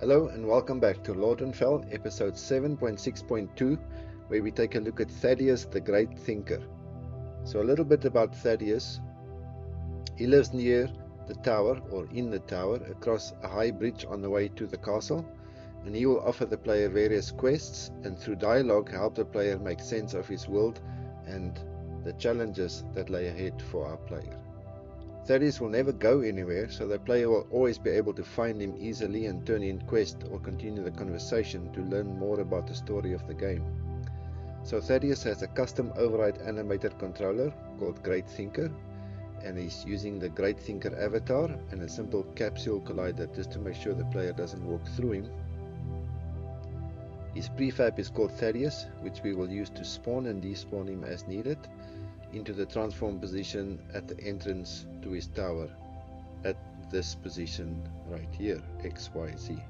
Hello and welcome back to Lordenfel episode 7.6.2, where we take a look at Thaddeus the Great Thinker. So a little bit about Thaddeus. He lives near the tower, or in the tower, across a high bridge on the way to the castle, and he will offer the player various quests and through dialogue help the player make sense of his world and the challenges that lay ahead for our player. Thaddeus will never go anywhere, so the player will always be able to find him easily and turn in quest or continue the conversation to learn more about the story of the game. So Thaddeus has a custom override Animator Controller called GreatThinker, and he's using the GreatThinker avatar and a simple Capsule Collider just to make sure the player doesn't walk through him. His prefab is called Thaddeus, which we will use to spawn and despawn him as needed into the transform position at the entrance to his tower at this position right here, XYZ.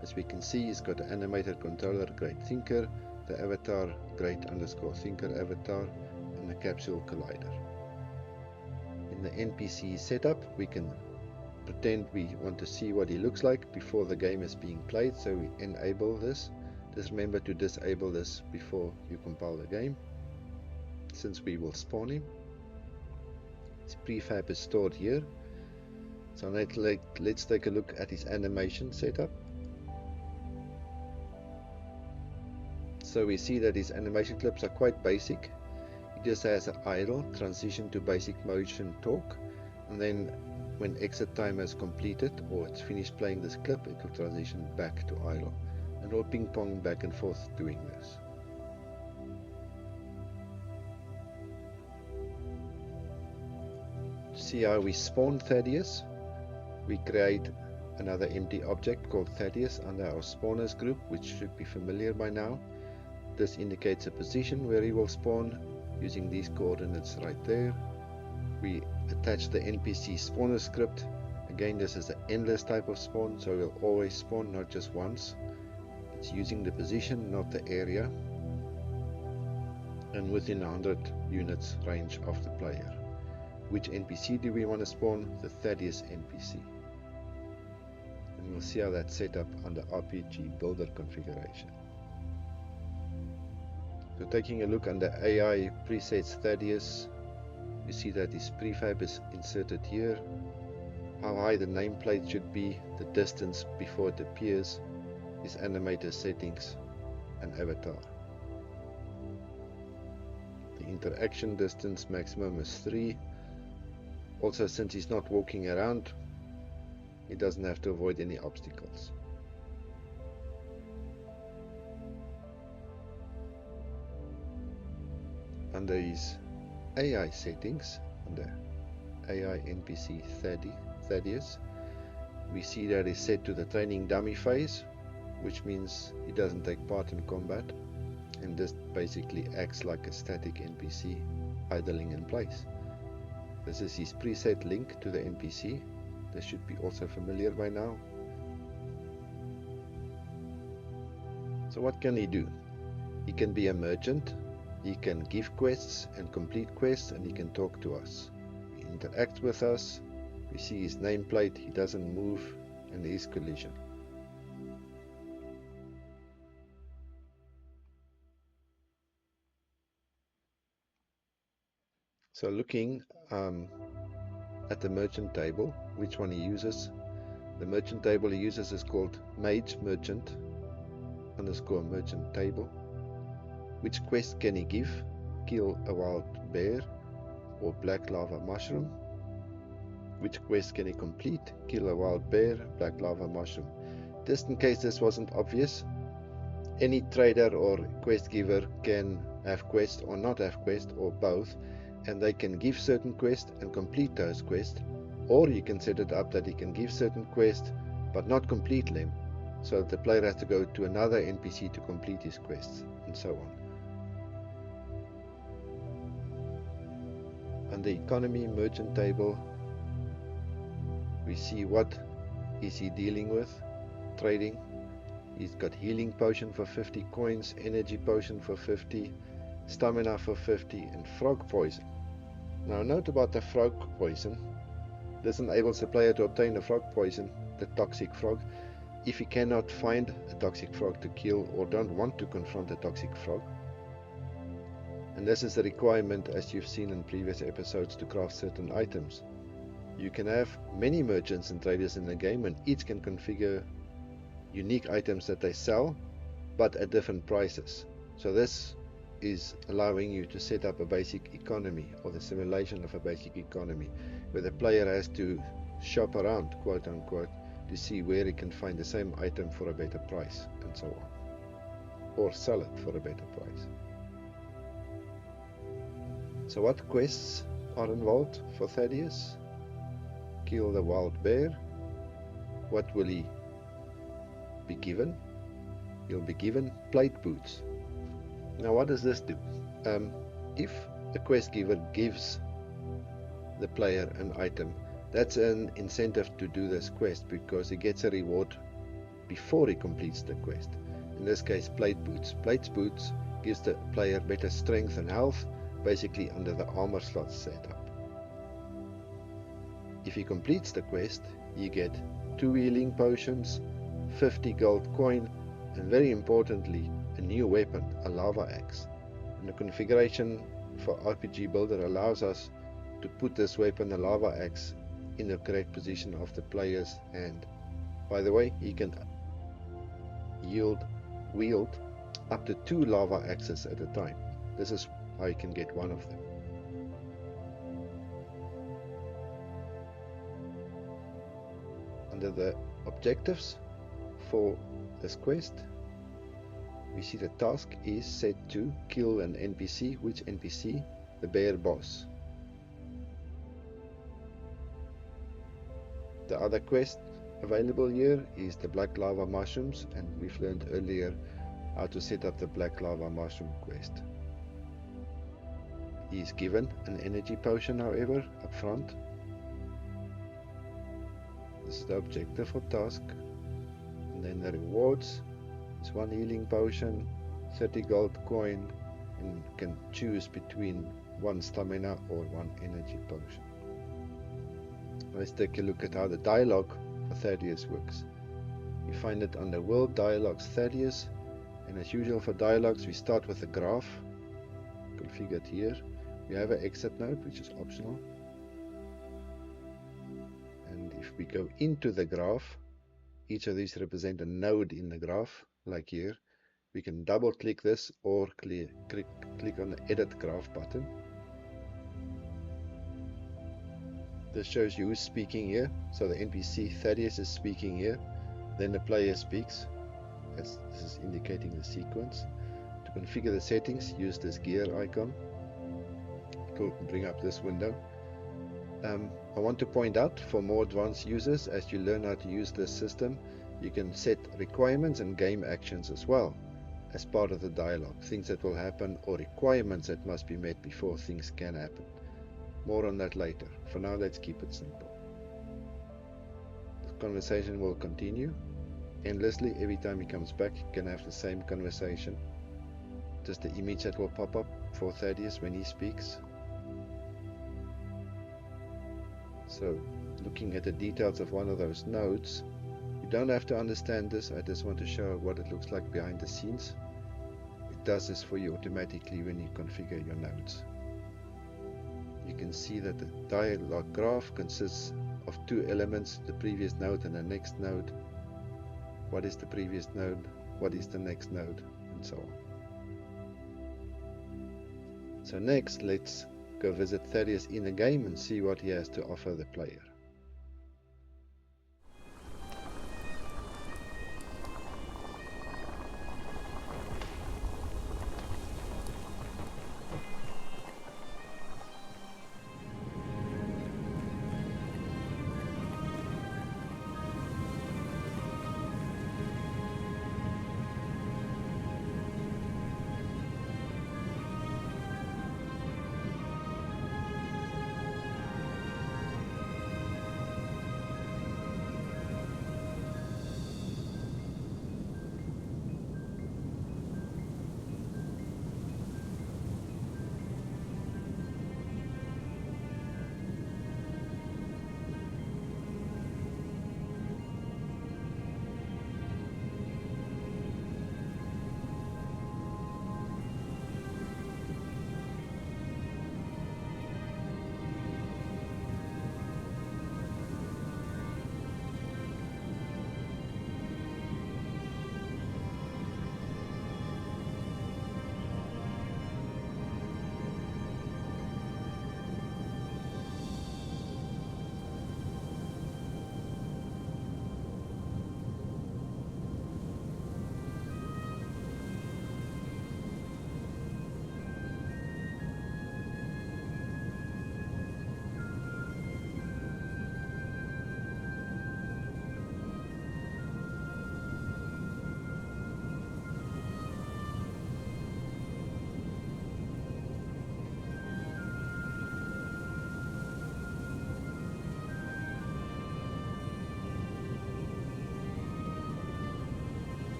As we can see, he's got the Animator Controller GreatThinker, the avatar Great_Thinker avatar, and the Capsule Collider. In the NPC setup, we can pretend we want to see what he looks like before the game is being played, so we enable this. Just remember to disable this before you compile the game, since we will spawn him. His prefab is stored here. So let's take a look at his animation setup. So we see that his animation clips are quite basic. He just has an idle, transition to basic motion talk, and then when exit time has completed or it's finished playing this clip, it will transition back to idle, and we'll ping pong back and forth doing this. See how we spawn Thaddeus. We create another empty object called Thaddeus under our spawners group, which should be familiar by now. This indicates a position where he will spawn using these coordinates right there. We attach the NPC spawner script. Again, this is an endless type of spawn, so we'll always spawn, not just once. It's using the position, not the area, and within 100 units range of the player. Which NPC do we want to spawn? The Thaddeus NPC. And we'll see how that's set up under RPG Builder configuration. So taking a look under AI presets Thaddeus, you see that his prefab is inserted here, how high the nameplate should be, the distance before it appears, his animator settings, and avatar. The interaction distance maximum is 3. Also, since he's not walking around, he doesn't have to avoid any obstacles. Under his AI settings, under AI NPC Thaddeus, we see that is set to the training dummy phase, which means he doesn't take part in combat and just basically acts like a static NPC idling in place. This is his preset link to the NPC. This should be also familiar by now. So what can he do? He can be a merchant, he can give quests and complete quests, and he can talk to us. He interacts with us, we see his nameplate, he doesn't move, and there is collision. So looking at the merchant table, which one he uses. The merchant table he uses is called Mage Merchant _ merchant table. Which quest can he give? Kill a wild bear or black lava mushroom. Which quest can he complete? Kill a wild bear, black lava mushroom. Just in case this wasn't obvious, any trader or quest giver can have quest or not have quest, or both, and they can give certain quests and complete those quests, or you can set it up that he can give certain quests but not complete them, so that the player has to go to another NPC to complete his quests, and so on. On the economy merchant table, we see what is he dealing with, trading. He's got healing potion for 50 coins, energy potion for 50, stamina for 50, and frog poison. Now note about the frog poison. This enables the player to obtain the frog poison, the toxic frog, if he cannot find a toxic frog to kill or don't want to confront a toxic frog. And this is a requirement, as you've seen in previous episodes, to craft certain items. You can have many merchants and traders in the game, and each can configure unique items that they sell, but at different prices. So this is allowing you to set up a basic economy, or the simulation of a basic economy, where the player has to shop around, quote unquote, to see where he can find the same item for a better price, and so on, or sell it for a better price. So what quests are involved for Thaddeus? Kill the wild bear. What will he be given? He'll be given plate boots. Now what does this do? If the quest giver gives the player an item, that's an incentive to do this quest, because he gets a reward before he completes the quest. In this case, plate boots. Plate boots gives the player better strength and health, basically under the armor slots setup. If he completes the quest, you get 2 healing potions, 50 gold coin, and very importantly, a new weapon, a lava axe. And the configuration for RPG Builder allows us to put this weapon, the lava axe, in the correct position of the player's hand. By the way, he can wield up to 2 lava axes at a time. This is how you can get one of them. Under the objectives for this quest, we see the task is set to kill an NPC. Which NPC? The bear boss. The other quest available here is the black lava mushrooms, and we've learned earlier how to set up the black lava mushroom quest. He is given an energy potion, however, up front. This is the objective or task. And then the rewards is 1 healing potion, 30 gold coin, and can choose between 1 stamina or 1 energy potion. Let's take a look at how the dialogue for Thaddeus works. You find it under World Dialogues Thaddeus, and as usual for dialogues, we start with a graph configured here. We have an exit node, which is optional, and if we go into the graph, each of these represent a node in the graph, like here. We can double click this or click on the edit graph button. This shows you who's speaking here. So the NPC Thaddeus is speaking here, then the player speaks, as this is indicating the sequence. To configure the settings, use this gear icon. It will bring up this window. I want to point out, for more advanced users, as you learn how to use this system, you can set requirements and game actions as well as part of the dialogue, things that will happen or requirements that must be met before things can happen. More on that later. For now, let's keep it simple. The conversation will continue endlessly. Every time he comes back, you can have the same conversation. Just the image that will pop up for Thaddeus when he speaks. So, looking at the details of one of those nodes, you don't have to understand this. I just want to show what it looks like behind the scenes. It does this for you automatically when you configure your nodes. You can see that the dialog graph consists of 2 elements, the previous node and the next node. What is the previous node? What is the next node? And so on. So next, let's go visit Thaddeus in the game and see what he has to offer the player.